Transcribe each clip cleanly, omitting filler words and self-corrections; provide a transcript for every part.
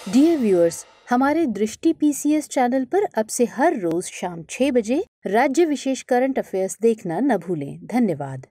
Dear viewers, हमारे दृष्टि PCS channel पर अब से हर रोज शाम 6 बजे राज्य विशेष करंट अफेयर्स देखना न भूलें। धन्यवाद।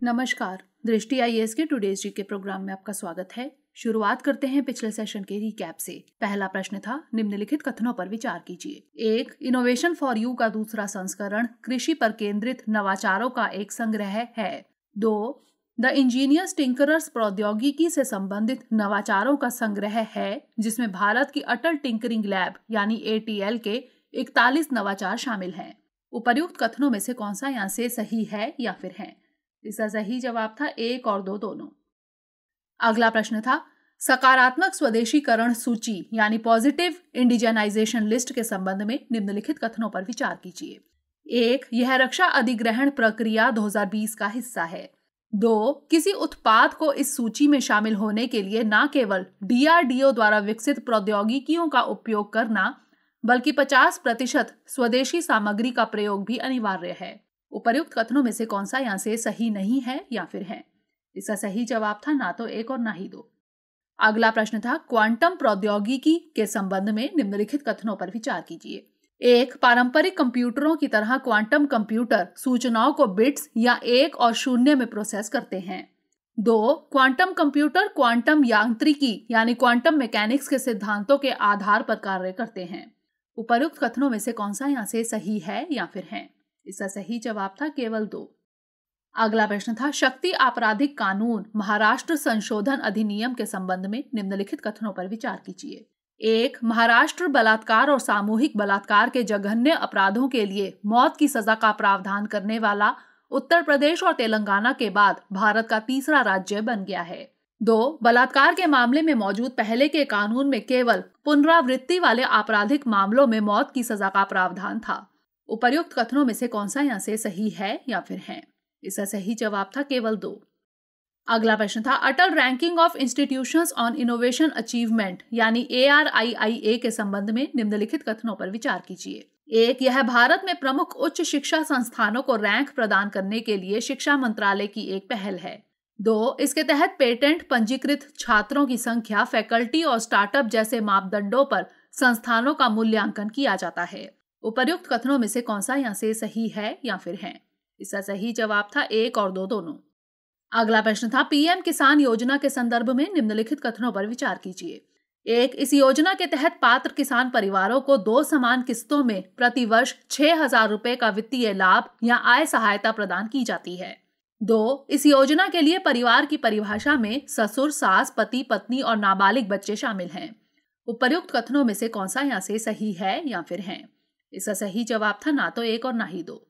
नमस्कार, दृष्टि आईएएस के टुडेज जी के प्रोग्राम में आपका स्वागत है। शुरुआत करते हैं पिछले सेशन के रिकैप से। पहला प्रश्न था, निम्नलिखित कथनों पर विचार कीजिए। 1. इनोवेशन फॉर यू का दूसरा संस्करण कृषि पर केंद्रित नवाचारों का एक संग्रह है। 2. द इंजीनियर्स टिंकरर्स प्रौद्योगिकी से संबंधित नवाचारों का संग्रह है, जिसमें भारत की अटल टिंकरिंग लैब यानी ATL के 41 नवाचार शामिल हैं। उपर्युक्त कथनों में से कौन सा यहाँ से सही है या फिर है? इसका सही जवाब था 1 और 2 दोनों। अगला प्रश्न था, सकारात्मक स्वदेशीकरण सूची यानी पॉजिटिव इंडिजनाइजेशन लिस्ट के संबंध में निम्नलिखित कथनों पर विचार कीजिए। 1. यह रक्षा अधिग्रहण प्रक्रिया 2020 का हिस्सा है। 2. किसी उत्पाद को इस सूची में शामिल होने के लिए न केवल DRDO द्वारा विकसित प्रौद्योगिकियों का उपयोग करना, बल्कि 50% स्वदेशी सामग्री का प्रयोग भी अनिवार्य है। उपर्युक्त कथनों में से कौन सा यहाँ से सही नहीं है या फिर है? इसका सही जवाब था ना तो 1 और ना ही 2। अगला प्रश्न था, क्वांटम प्रौद्योगिकी के संबंध में निम्नलिखित कथनों पर विचार कीजिए। 1. पारंपरिक कंप्यूटरों की तरह क्वांटम कंप्यूटर सूचनाओं को बिट्स या 1 और 0 में प्रोसेस करते हैं। 2. क्वांटम कंप्यूटर क्वांटम यांत्रिकी यानी क्वांटम मैकेनिक्स के सिद्धांतों के आधार पर कार्य करते हैं। उपर्युक्त कथनों में से कौन सा यहाँ से सही है या फिर है? इसका सही जवाब था केवल 2। अगला प्रश्न था, शक्ति आपराधिक कानून महाराष्ट्र संशोधन अधिनियम के संबंध में निम्नलिखित कथनों पर विचार कीजिए। 1. महाराष्ट्र बलात्कार और सामूहिक बलात्कार के जघन्य अपराधों के लिए मौत की सजा का प्रावधान करने वाला उत्तर प्रदेश और तेलंगाना के बाद भारत का तीसरा राज्य बन गया है। 2. बलात्कार के मामले में मौजूद पहले के कानून में केवल पुनरावृत्ति वाले आपराधिक मामलों में मौत की सजा का प्रावधान था। उपर्युक्त कथनों में से कौन सा यहाँ से सही है या फिर है? इसका सही जवाब था केवल 2। अगला प्रश्न था, Atal ranking of institutions on innovation achievement यानी ARIIA के संबंध में निम्नलिखित कथनों पर विचार कीजिए। 1. यह भारत में प्रमुख उच्च शिक्षा संस्थानों को रैंक प्रदान करने के लिए शिक्षा मंत्रालय की एक पहल है। 2. इसके तहत पेटेंट पंजीकृत छात्रों की संख्या, फैकल्टी और स्टार्टअप जैसे मापदंडों पर संस्थानों का मूल्यांकन किया जाता है। उपर्युक्त कथनों में से कौन सा यहाँ से सही है या फिर है? इसका सही जवाब था 1 और 2 दोनों। अगला प्रश्न था, PM किसान योजना के संदर्भ में निम्नलिखित कथनों पर विचार कीजिए। 1. इस योजना के तहत पात्र किसान परिवारों को 2 समान किस्तों में प्रति वर्ष 6,000 रुपए का वित्तीय लाभ या आय सहायता प्रदान की जाती है। 2. इस योजना के लिए परिवार की परिभाषा में ससुर, सास, पति, पत्नी और नाबालिग बच्चे शामिल हैं। उपर्युक्त कथनों में से कौन सा यहाँ से सही है या फिर है? इसका सही जवाब था ना तो 1 और ना ही 2।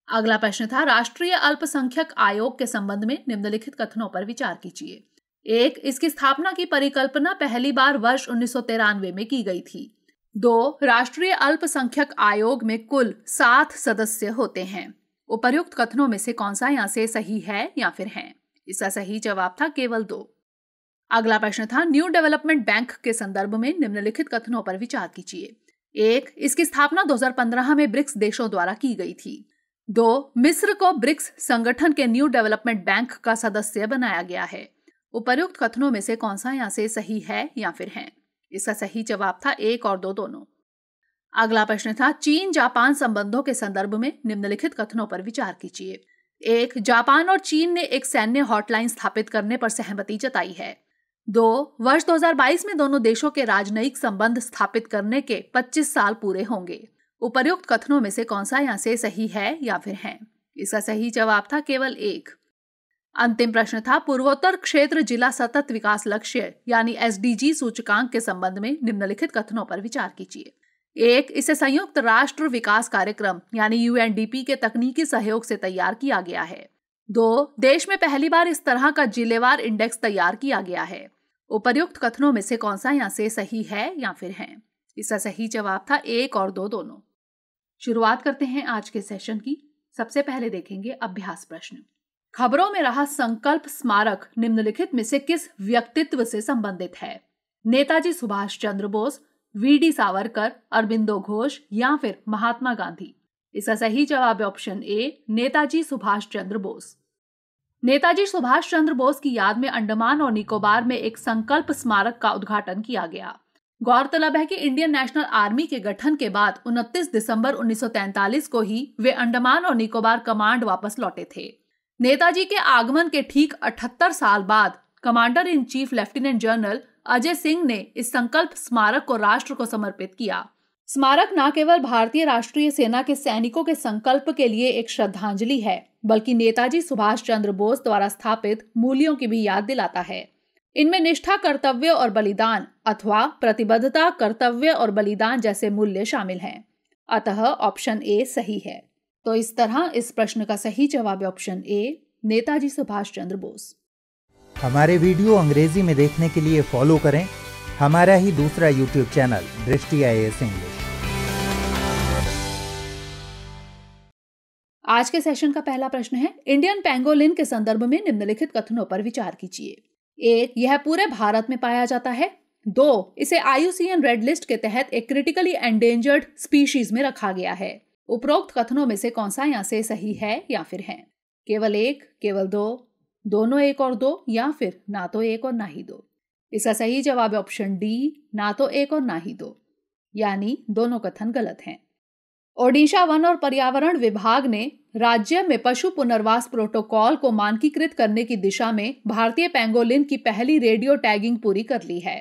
अगला प्रश्न था, राष्ट्रीय अल्पसंख्यक आयोग के संबंध में निम्नलिखित कथनों पर विचार कीजिए। 1. इसकी स्थापना की परिकल्पना पहली बार वर्ष 1993 में की गई थी। 2. राष्ट्रीय अल्पसंख्यक आयोग में कुल 7 सदस्य होते हैं। उपर्युक्त कथनों में से कौन सा यहाँ से सही है या फिर है? इसका सही जवाब था केवल 2। अगला प्रश्न था, न्यू डेवलपमेंट बैंक के संदर्भ में निम्नलिखित कथनों पर विचार कीजिए। 1. इसकी स्थापना 2015 में ब्रिक्स देशों द्वारा की गई थी। 2. मिस्र को ब्रिक्स संगठन के न्यू डेवलपमेंट बैंक का सदस्य बनाया गया है। उपर्युक्त कथनों में से कौन सा यहाँ से सही है या फिर है? इसका सही जवाब था 1 और 2 दोनों। अगला प्रश्न था, चीन जापान संबंधों के संदर्भ में निम्नलिखित कथनों पर विचार कीजिए। 1. जापान और चीन ने एक सैन्य हॉटलाइन स्थापित करने पर सहमति जताई है। 2. वर्ष 2022 में दोनों देशों के राजनयिक संबंध स्थापित करने के 25 साल पूरे होंगे। उपर्युक्त कथनों में से कौन सा यहाँ से सही है या फिर है? इसका सही जवाब था केवल 1। अंतिम प्रश्न था, पूर्वोत्तर क्षेत्र जिला सतत विकास लक्ष्य यानी SDG सूचकांक के संबंध में निम्नलिखित कथनों पर विचार कीजिए। 1. इसे संयुक्त राष्ट्र विकास कार्यक्रम यानी UNDP के तकनीकी सहयोग से तैयार किया गया है। 2. देश में पहली बार इस तरह का जिलेवार इंडेक्स तैयार किया गया है। उपर्युक्त कथनों में से कौन सा यहाँ से सही है या फिर है? इसका सही जवाब था 1 और 2 दोनों। शुरुआत करते हैं आज के सेशन की। सबसे पहले देखेंगे अभ्यास प्रश्न। खबरों में रहा संकल्प स्मारक निम्नलिखित में से किस व्यक्तित्व से संबंधित है? नेताजी सुभाष चंद्र बोस, वी.डी. सावरकर, अरबिंदो घोष या फिर महात्मा गांधी? इसका सही जवाब है ऑप्शन ए, नेताजी सुभाष चंद्र बोस। नेताजी सुभाष चंद्र बोस की याद में अंडमान और निकोबार में एक संकल्प स्मारक का उद्घाटन किया गया। गौरतलब है कि इंडियन नेशनल आर्मी के गठन के बाद 29 दिसंबर 1943 को ही वे अंडमान और निकोबार कमांड वापस लौटे थे। नेताजी के आगमन के ठीक 78 साल बाद commander in chief lieutenant general Ajay Singh ने इस संकल्प स्मारक को राष्ट्र को समर्पित किया। स्मारक न केवल भारतीय राष्ट्रीय सेना के सैनिकों के संकल्प के लिए एक श्रद्धांजलि है, बल्कि नेताजी सुभाष चंद्र बोस द्वारा स्थापित मूल्यों की भी याद दिलाता है। इनमें निष्ठा, कर्तव्य और बलिदान अथवा प्रतिबद्धता, कर्तव्य और बलिदान जैसे मूल्य शामिल हैं। अतः ऑप्शन ए सही है। तो इस तरह इस प्रश्न का सही जवाब है ऑप्शन ए, नेताजी सुभाष चंद्र बोस। हमारे वीडियो अंग्रेजी में देखने के लिए फॉलो करें हमारा ही दूसरा यूट्यूब चैनल दृष्टि IAS इंग्लिश। आज के सेशन का पहला प्रश्न है, इंडियन पेंगोलिन के संदर्भ में निम्नलिखित कथनों पर विचार कीजिए। 1. यह पूरे भारत में पाया जाता है। 2. इसे IUCN रेड लिस्ट के तहत एक क्रिटिकली एंडेंजर्ड स्पीशीज में रखा गया है। उपरोक्त कथनों में से कौन सा यहाँ से सही है या फिर है? केवल 1, केवल 2, दोनों 1 और 2 या फिर ना तो 1 और ना ही 2? इसका सही जवाब है ऑप्शन डी, ना तो 1 और ना ही 2, यानी दोनों कथन गलत हैं। ओडिशा वन और पर्यावरण विभाग ने राज्य में पशु पुनर्वास प्रोटोकॉल को मानकीकृत करने की दिशा में भारतीय पेंगोलिन की पहली रेडियो टैगिंग पूरी कर ली है।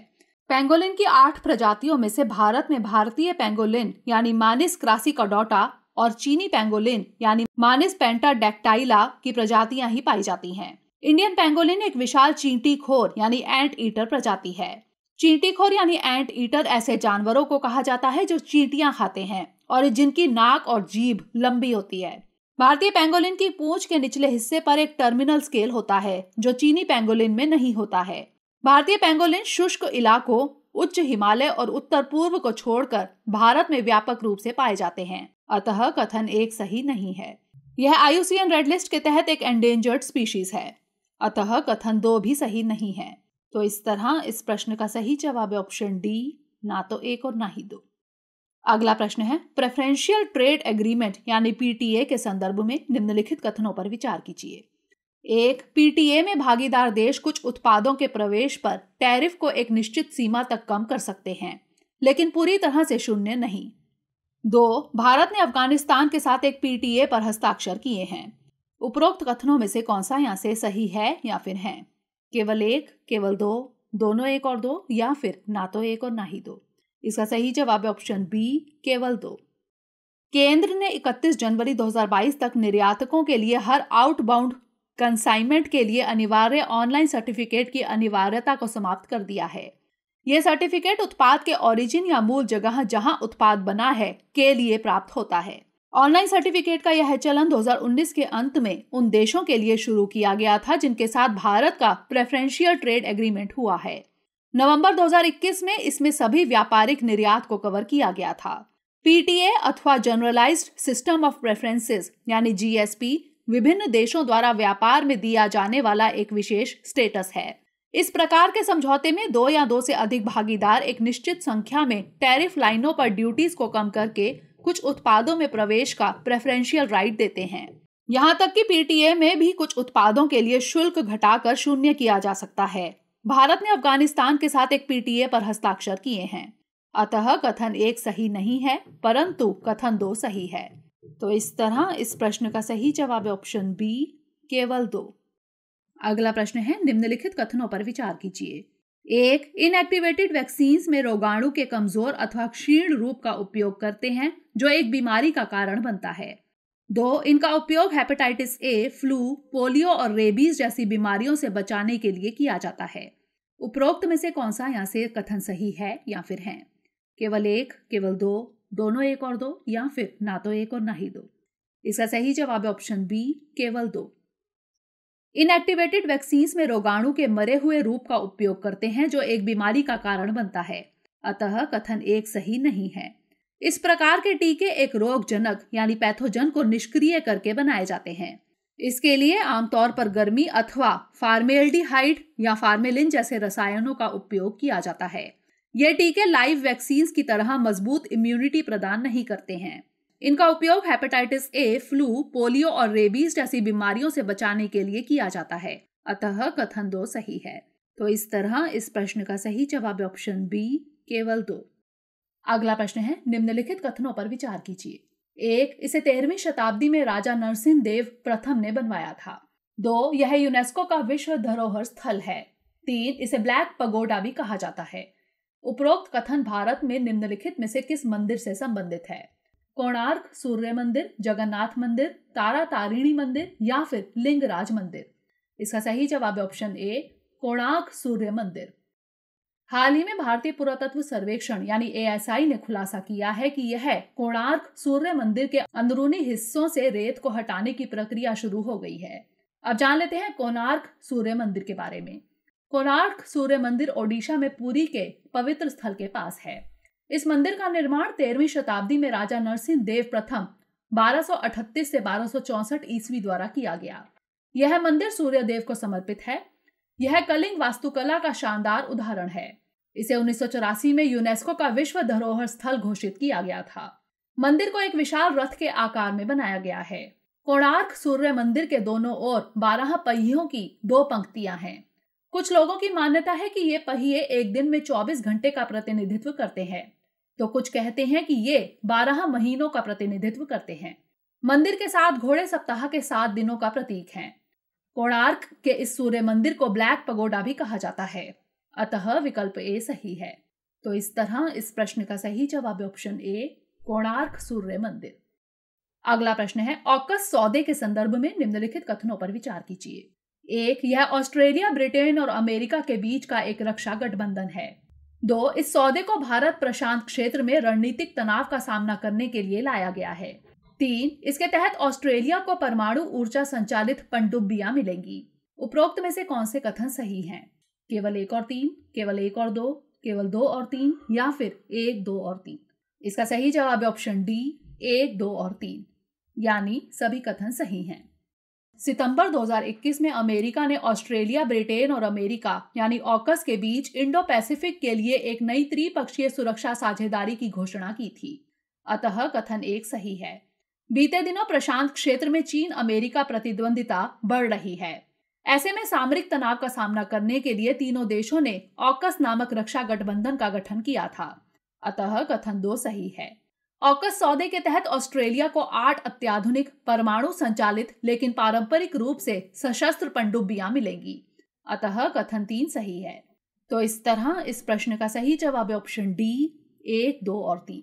पेंगोलिन की 8 प्रजातियों में से भारत में भारतीय पेंगोलिन यानी मानिस क्रासिकॉडोटा और चीनी पेंगोलिन यानी मानिस पेंटाडेक्टाइला की प्रजातियां ही पाई जाती हैं। इंडियन पेंगोलिन एक विशाल चींटीखोर यानी एंट ईटर प्रजाति है। चींटीखोर यानी एंट ईटर ऐसे जानवरों को कहा जाता है जो चींटियां खाते हैं और जिनकी नाक और जीभ लंबी होती है। भारतीय पेंगोलिन की पूंछ के निचले हिस्से पर एक टर्मिनल स्केल होता है जो चीनी पेंगोलिन में नहीं होता है। भारतीय पेंगोलिन शुष्क इलाकों, उच्च हिमालय और उत्तर पूर्व को छोड़कर भारत में व्यापक रूप से पाए जाते हैं। अतः कथन 1 सही नहीं है। यह IUCN रेड लिस्ट के तहत एक एंडेंजर्ड स्पीशीज है। अतः कथन 2 भी सही नहीं है। तो इस तरह इस प्रश्न का सही जवाब है ऑप्शन डी, ना तो 1 और ना ही 2। अगला प्रश्न है, प्रेफरेंशियल ट्रेड एग्रीमेंट यानी PTA के संदर्भ में निम्नलिखित कथनों पर विचार कीजिए। 1. PTA में भागीदार देश कुछ उत्पादों के प्रवेश पर टैरिफ को एक निश्चित सीमा तक कम कर सकते हैं, लेकिन पूरी तरह से शून्य नहीं। 2. भारत ने अफगानिस्तान के साथ एक PTA पर हस्ताक्षर किए हैं। उपरोक्त कथनों में से कौन सा यहाँ से सही है या फिर है? केवल 1, केवल 2, दोनों 1 और 2 या फिर ना तो 1 और ना ही 2? इसका सही जवाब है ऑप्शन बी, केवल 2। केंद्र ने 31 जनवरी 2022 तक निर्यातकों के लिए हर आउटबाउंड कंसाइनमेंट के लिए अनिवार्य ऑनलाइन सर्टिफिकेट की अनिवार्यता को समाप्त कर दिया है। यह सर्टिफिकेट उत्पाद के ओरिजिन या मूल जगह जहां उत्पाद बना है के लिए प्राप्त होता है। ऑनलाइन सर्टिफिकेट का यह चलन 2019 के अंत में उन देशों के लिए शुरू किया गया था जिनके साथ भारत का प्रेफरेंशियल ट्रेड एग्रीमेंट हुआ है। नवंबर 2021 में इसमें सभी व्यापारिक निर्यात को कवर किया गया था। PTA अथवा जनरलाइज्ड सिस्टम ऑफ प्रेफरेंसेस यानी GSP विभिन्न देशों द्वारा व्यापार में दिया जाने वाला एक विशेष स्टेटस है। इस प्रकार के समझौते में 2 या 2 से अधिक भागीदार एक निश्चित संख्या में टैरिफ लाइनों पर ड्यूटीज को कम करके कुछ उत्पादों में प्रवेश का प्रेफरेंशियल राइट देते हैं। यहाँ तक कि PTA में भी कुछ उत्पादों के लिए शुल्क घटाकर शून्य किया जा सकता है। भारत ने अफगानिस्तान के साथ एक PTA पर हस्ताक्षर किए हैं। अतः कथन 1 सही नहीं है, परंतु कथन 2 सही है। तो इस तरह इस प्रश्न का सही जवाब है ऑप्शन बी, केवल 2। अगला प्रश्न है, निम्नलिखित कथनों पर विचार कीजिए। 1. इनएक्टिवेटेड वैक्सीन्स में रोगाणु के कमजोर अथवा क्षीण रूप का उपयोग करते हैं जो एक बीमारी का कारण बनता है। 2. इनका उपयोग हेपेटाइटिस A, फ्लू, पोलियो और रेबीज जैसी बीमारियों से बचाने के लिए किया जाता है। उपरोक्त में से कौन सा यहाँ से कथन सही है या फिर है? केवल 1, केवल 2, दोनों 1 और 2 या फिर ना तो 1 और ना ही 2? इसका सही जवाब है ऑप्शन बी, केवल 2। इनएक्टिवेटेड वैक्सीन्स में रोगाणु के मरे हुए रूप का उपयोग करते हैं जो एक बीमारी का कारण बनता है। अतः कथन 1 सही नहीं है। इस प्रकार के टीके एक रोगजनक यानी पैथोजन को निष्क्रिय करके बनाए जाते हैं। इसके लिए आमतौर पर गर्मी अथवा फार्मेल्डिहाइड या फार्मेलिन जैसे रसायनों का उपयोग किया जाता है। ये टीके लाइव वैक्सीन की तरह मजबूत इम्यूनिटी प्रदान नहीं करते हैं। इनका उपयोग हेपेटाइटिस ए, फ्लू, पोलियो और रेबीज जैसी बीमारियों से बचाने के लिए किया जाता है। अतः कथन 2 सही है। तो इस तरह इस प्रश्न का सही जवाब है ऑप्शन बी, केवल 2। अगला प्रश्न है, निम्नलिखित कथनों पर विचार कीजिए। 1. इसे 13वीं शताब्दी में राजा नरसिंह देव प्रथम ने बनवाया था। 2. यह यूनेस्को का विश्व धरोहर स्थल है। 3. इसे ब्लैक पगोडा भी कहा जाता है। उपरोक्त कथन भारत में निम्नलिखित में से किस मंदिर से संबंधित है? कोणार्क सूर्य मंदिर, जगन्नाथ मंदिर, तारा तारिणी मंदिर या फिर लिंगराज मंदिर? इसका सही जवाब है ऑप्शन ए, कोणार्क सूर्य मंदिर। हाल ही में भारतीय पुरातत्व सर्वेक्षण यानी ASI ने खुलासा किया है कि यह कोणार्क सूर्य मंदिर के अंदरूनी हिस्सों से रेत को हटाने की प्रक्रिया शुरू हो गई है। अब जान लेते हैं कोणार्क सूर्य मंदिर के बारे में। कोणार्क सूर्य मंदिर ओडिशा में पुरी के पवित्र स्थल के पास है। इस मंदिर का निर्माण 13वीं शताब्दी में राजा नरसिंह देव प्रथम 1238 से 1264 ईस्वी द्वारा किया गया। यह मंदिर सूर्य देव को समर्पित है। यह कलिंग वास्तुकला का शानदार उदाहरण है। इसे 1984 में यूनेस्को का विश्व धरोहर स्थल घोषित किया गया था। मंदिर को एक विशाल रथ के आकार में बनाया गया है। कोणार्क सूर्य मंदिर के दोनों ओर 12 पहियों की 2 पंक्तियां हैं। कुछ लोगों की मान्यता है कि ये पहिए एक दिन में 24 घंटे का प्रतिनिधित्व करते हैं, तो कुछ कहते हैं कि ये 12 महीनों का प्रतिनिधित्व करते हैं। मंदिर के 7 घोड़े सप्ताह के 7 दिनों का प्रतीक हैं। कोणार्क के इस सूर्य मंदिर को ब्लैक पगोडा भी कहा जाता है। अतः विकल्प ए सही है। तो इस तरह इस प्रश्न का सही जवाब ऑप्शन ए, कोणार्क सूर्य मंदिर। अगला प्रश्न है, ऑकस सौदे के संदर्भ में निम्नलिखित कथनों पर विचार कीजिए। 1. यह ऑस्ट्रेलिया, ब्रिटेन और अमेरिका के बीच का एक रक्षा गठबंधन है। 2. इस सौदे को भारत प्रशांत क्षेत्र में रणनीतिक तनाव का सामना करने के लिए लाया गया है। 3. इसके तहत ऑस्ट्रेलिया को परमाणु ऊर्जा संचालित पनडुब्बियां मिलेंगी। उपरोक्त में से कौन से कथन सही हैं? केवल 1 और 3, केवल 1 और 2, केवल 2 और 3 या फिर 1, 2 और 3? इसका सही जवाब है ऑप्शन डी, 1, 2 और 3, यानी सभी कथन सही हैं। सितंबर 2021 में अमेरिका ने ऑस्ट्रेलिया, ब्रिटेन और अमेरिका यानी ऑकस के बीच इंडो पैसिफिक के लिए एक नई त्रिपक्षीय सुरक्षा साझेदारी की घोषणा की थी। अतः कथन 1 सही है। बीते दिनों प्रशांत क्षेत्र में चीन अमेरिका प्रतिद्वंदिता बढ़ रही है। ऐसे में सामरिक तनाव का सामना करने के लिए तीनों देशों ने ऑकस नामक रक्षा गठबंधन का गठन किया था। अतः कथन 2 सही है। ऑकस सौदे के तहत ऑस्ट्रेलिया को 8 अत्याधुनिक परमाणु संचालित लेकिन पारंपरिक रूप से सशस्त्र पनडुब्बियां मिलेंगी। अतः कथन 3 सही है। तो इस तरह इस प्रश्न का सही जवाब है ऑप्शन डी, 1, 2 और 3।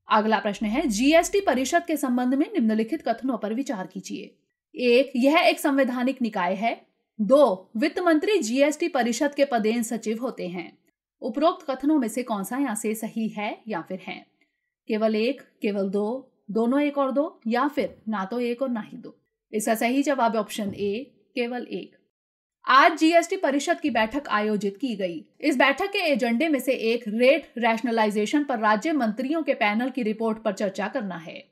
अगला प्रश्न है, जीएसटी परिषद के संबंध में निम्नलिखित कथनों पर विचार कीजिए। 1. यह एक संवैधानिक निकाय है। 2. वित्त मंत्री जीएसटी परिषद के पदेन सचिव होते हैं। उपरोक्त कथनों में से कौन सा यहाँ से सही है या फिर है? केवल 1, केवल 2, दोनों 1 और 2 या फिर ना तो 1 और ना ही 2? इसका सही जवाब है ऑप्शन ए, केवल 1। आज जीएसटी परिषद की बैठक आयोजित की गई। इस बैठक के एजेंडे में से एक रेट रैशनलाइजेशन पर राज्य मंत्रियों के पैनल की रिपोर्ट पर चर्चा करना है।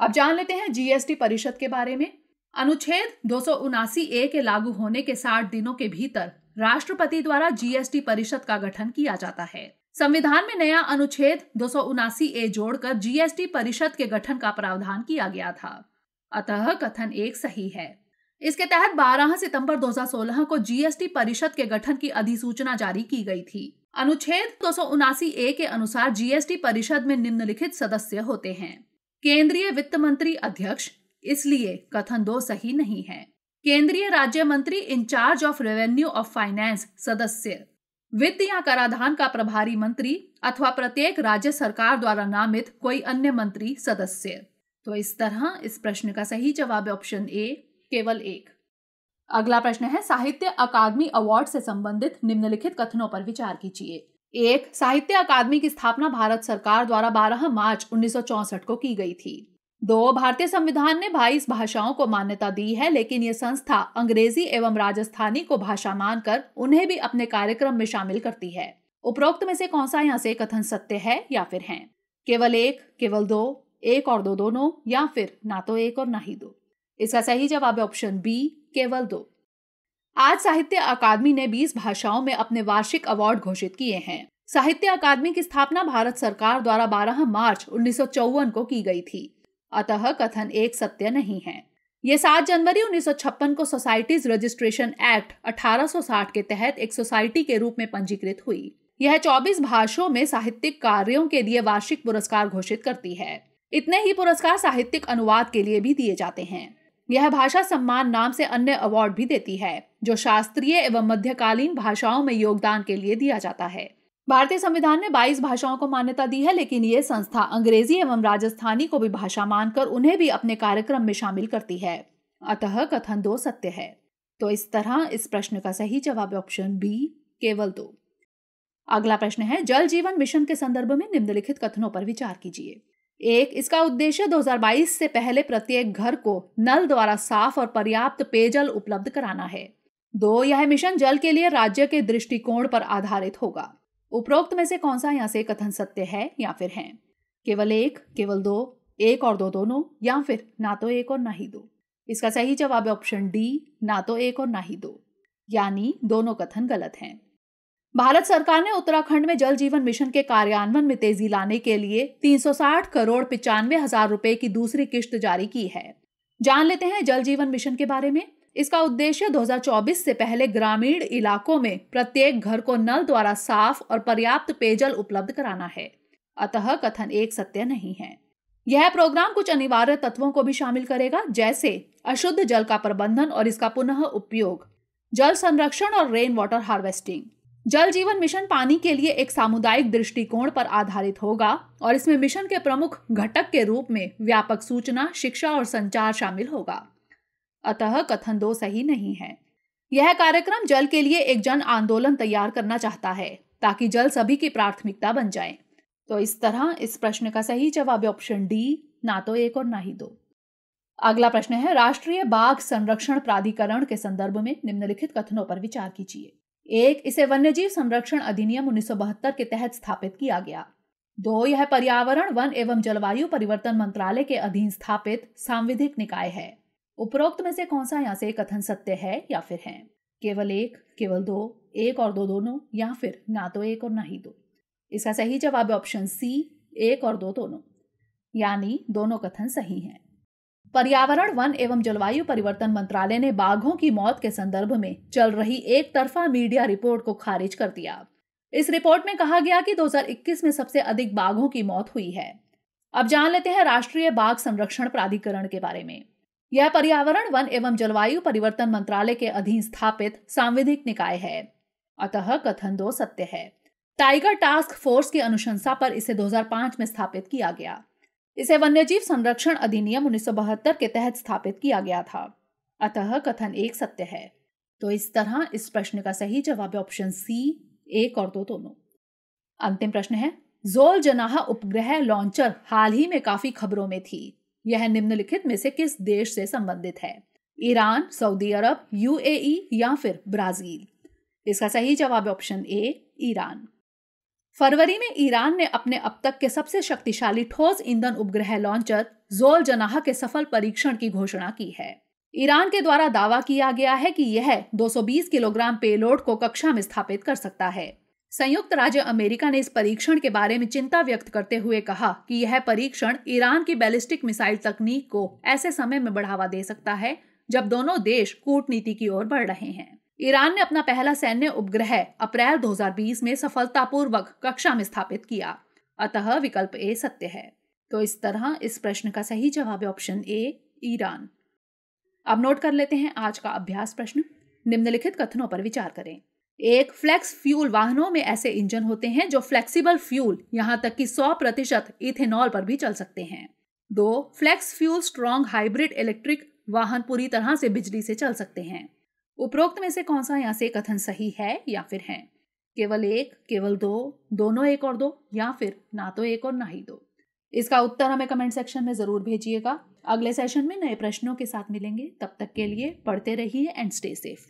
अब जान लेते हैं जीएसटी परिषद के बारे में। अनुच्छेद 279A के लागू होने के 60 दिनों के भीतर राष्ट्रपति द्वारा जीएसटी परिषद का गठन किया जाता है। संविधान में नया अनुच्छेद 279A जोड़कर जीएसटी परिषद के गठन का प्रावधान किया गया था। अतः कथन 1 सही है। इसके तहत 12 सितंबर 2016 को जीएसटी परिषद के गठन की अधिसूचना जारी की गई थी। अनुच्छेद 279A के अनुसार जीएसटी परिषद में निम्नलिखित सदस्य होते हैं: केंद्रीय वित्त मंत्री अध्यक्ष, इसलिए कथन 2 सही नहीं है। केंद्रीय राज्य मंत्री in charge of revenue of finance सदस्य, वित्त या कराधान का प्रभारी मंत्री अथवा प्रत्येक राज्य सरकार द्वारा नामित कोई अन्य मंत्री सदस्य। तो इस तरह इस प्रश्न का सही जवाब है ऑप्शन ए, केवल 1। अगला प्रश्न है, साहित्य अकादमी अवार्ड से संबंधित निम्नलिखित कथनों पर विचार कीजिए। 1. साहित्य अकादमी की स्थापना भारत सरकार द्वारा 12 मार्च 1964 को की गई थी। 2. भारतीय संविधान ने 22 भाषाओं को मान्यता दी है, लेकिन ये संस्था अंग्रेजी एवं राजस्थानी को भाषा मानकर उन्हें भी अपने कार्यक्रम में शामिल करती है। उपरोक्त में से कौन सा यहाँ से कथन सत्य है या फिर है? केवल 1, केवल 2, 1 और 2 दोनों या फिर ना तो 1 और ना ही 2? इसका सही जवाब है ऑप्शन बी, केवल 2। आज साहित्य अकादमी ने 20 भाषाओं में अपने वार्षिक अवार्ड घोषित किए हैं। साहित्य अकादमी की स्थापना भारत सरकार द्वारा 12 मार्च 1954 को की गई थी, अतः कथन एक सत्य नहीं है। ये 7 जनवरी 1956 को सोसाइटीज रजिस्ट्रेशन एक्ट 1860 के तहत एक सोसाइटी के रूप में पंजीकृत हुई। यह 24 भाषाओं में साहित्यिक कार्यों के लिए वार्षिक पुरस्कार घोषित करती है। इतने ही पुरस्कार साहित्यिक अनुवाद के लिए भी दिए जाते हैं। यह भाषा सम्मान नाम से अन्य अवार्ड भी देती है, जो शास्त्रीय एवं मध्यकालीन भाषाओं में योगदान के लिए दिया जाता है। भारतीय संविधान ने 22 भाषाओं को मान्यता दी है, लेकिन ये संस्था अंग्रेजी एवं राजस्थानी को भी भाषा मानकर उन्हें भी अपने कार्यक्रम में शामिल करती है, अतः कथन 2 सत्य है। तो इस तरह इस प्रश्न का सही जवाब ऑप्शन बी, केवल 2। अगला प्रश्न है, जल जीवन मिशन के संदर्भ में निम्नलिखित कथनों पर विचार कीजिए। 1. इसका उद्देश्य 2022 से पहले प्रत्येक घर को नल द्वारा साफ और पर्याप्त पेयजल उपलब्ध कराना है। 2. यह मिशन जल के लिए राज्य के दृष्टिकोण पर आधारित होगा। उपरोक्त में से कौन सा यहाँ से कथन सत्य है या फिर है? केवल 1, केवल 2, 1 और 2 दोनों, या फिर ना तो 1 और ना ही 2? इसका सही जवाब है ऑप्शन डी, ना तो 1 और ना ही 2, यानी दोनों कथन गलत हैं। भारत सरकार ने उत्तराखंड में जल जीवन मिशन के कार्यान्वयन में तेजी लाने के लिए 360 करोड़ 95 हजार रुपए की दूसरी किश्त जारी की है। जान लेते हैं जल जीवन मिशन के बारे में। इसका उद्देश्य 2024 से पहले ग्रामीण इलाकों में प्रत्येक घर को नल द्वारा साफ और पर्याप्त पेयजल उपलब्ध कराना है, अतः कथन 1 सत्य नहीं है। यह प्रोग्राम कुछ अनिवार्य तत्वों को भी शामिल करेगा, जैसे अशुद्ध जल का प्रबंधन और इसका पुनः उपयोग, जल संरक्षण और रेन वाटर हार्वेस्टिंग। जल जीवन मिशन पानी के लिए एक सामुदायिक दृष्टिकोण पर आधारित होगा और इसमें मिशन के प्रमुख घटक के रूप में व्यापक सूचना, शिक्षा और संचार शामिल होगा, अतः कथन 2 सही नहीं है। यह कार्यक्रम जल के लिए एक जन आंदोलन तैयार करना चाहता है ताकि जल सभी की प्राथमिकता बन जाए। तो इस तरह इस प्रश्न का सही जवाब है ऑप्शन डी, ना तो 1 और ना ही 2। अगला प्रश्न है, राष्ट्रीय बाघ संरक्षण प्राधिकरण के संदर्भ में निम्नलिखित कथनों पर विचार कीजिए। 1. इसे वन्यजीव संरक्षण अधिनियम 1972 के तहत स्थापित किया गया। 2. यह पर्यावरण, वन एवं जलवायु परिवर्तन मंत्रालय के अधीन स्थापित सांविधिक निकाय है। उपरोक्त में से कौन सा यहाँ से कथन सत्य है या फिर है? केवल 1, केवल 2, 1 और 2 दोनों, या फिर ना तो 1 और ना ही 2? इसका सही जवाब है ऑप्शन सी, 1 और 2 दोनों, यानी दोनों कथन सही हैं। पर्यावरण, वन एवं जलवायु परिवर्तन मंत्रालय ने बाघों की मौत के संदर्भ में चल रही एक तरफा मीडिया रिपोर्ट को खारिज कर दिया। इस रिपोर्ट में कहा गया कि 2021 में सबसे अधिक बाघों की मौत हुई है। अब जान लेते हैं राष्ट्रीय बाघ संरक्षण प्राधिकरण के बारे में। यह पर्यावरण, वन एवं जलवायु परिवर्तन मंत्रालय के अधीन स्थापित सांविधिक निकाय है, अतः कथन 2 सत्य है। टाइगर टास्क फोर्स की अनुशंसा पर इसे 2005 में स्थापित किया गया। इसे वन्यजीव संरक्षण अधिनियम 1972 के तहत स्थापित किया गया था, अतः कथन 1 सत्य है। तो इस तरह इस प्रश्न का सही जवाब है ऑप्शन सी, 1 और 2 दोनों। अंतिम प्रश्न है, ज़ोल जनाह उपग्रह लॉन्चर हाल ही में काफी खबरों में थी। यह निम्नलिखित में से किस देश से संबंधित है? ईरान, सऊदी अरब, यूएई या फिर ब्राजील? इसका सही जवाब है ऑप्शन ए, ईरान। फरवरी में ईरान ने अपने अब तक के सबसे शक्तिशाली ठोस ईंधन उपग्रह लॉन्चर ज़ोल जनाह के सफल परीक्षण की घोषणा की है। ईरान के द्वारा दावा किया गया है कि यह 220 किलोग्राम पेलोड को कक्षा में स्थापित कर सकता है। संयुक्त राज्य अमेरिका ने इस परीक्षण के बारे में चिंता व्यक्त करते हुए कहा कि यह परीक्षण ईरान की बैलिस्टिक मिसाइल तकनीक को ऐसे समय में बढ़ावा दे सकता है जब दोनों देश कूटनीति की ओर बढ़ रहे हैं। ईरान ने अपना पहला सैन्य उपग्रह अप्रैल 2020 में सफलतापूर्वक कक्षा में स्थापित किया, अतः विकल्प ए सत्य है। तो इस तरह इस प्रश्न का सही जवाब है ऑप्शन ए, ईरान। अब नोट कर लेते हैं आज का अभ्यास प्रश्न। निम्नलिखित कथनों पर विचार करें। 1. फ्लेक्स फ्यूल वाहनों में ऐसे इंजन होते हैं जो फ्लेक्सिबल फ्यूल यहाँ तक कि 100% इथेनॉल पर भी चल सकते हैं। 2. Flex fuel strong hybrid electric वाहन पूरी तरह से बिजली से चल सकते हैं। उपरोक्त में से कौन सा यहाँ से कथन सही है या फिर है? केवल 1, केवल 2, दोनों 1 और 2, या फिर ना तो 1 और ना ही 2? इसका उत्तर हमें कमेंट सेक्शन में जरूर भेजिएगा। अगले सेशन में नए प्रश्नों के साथ मिलेंगे। तब तक के लिए पढ़ते रहिए एंड स्टे सेफ।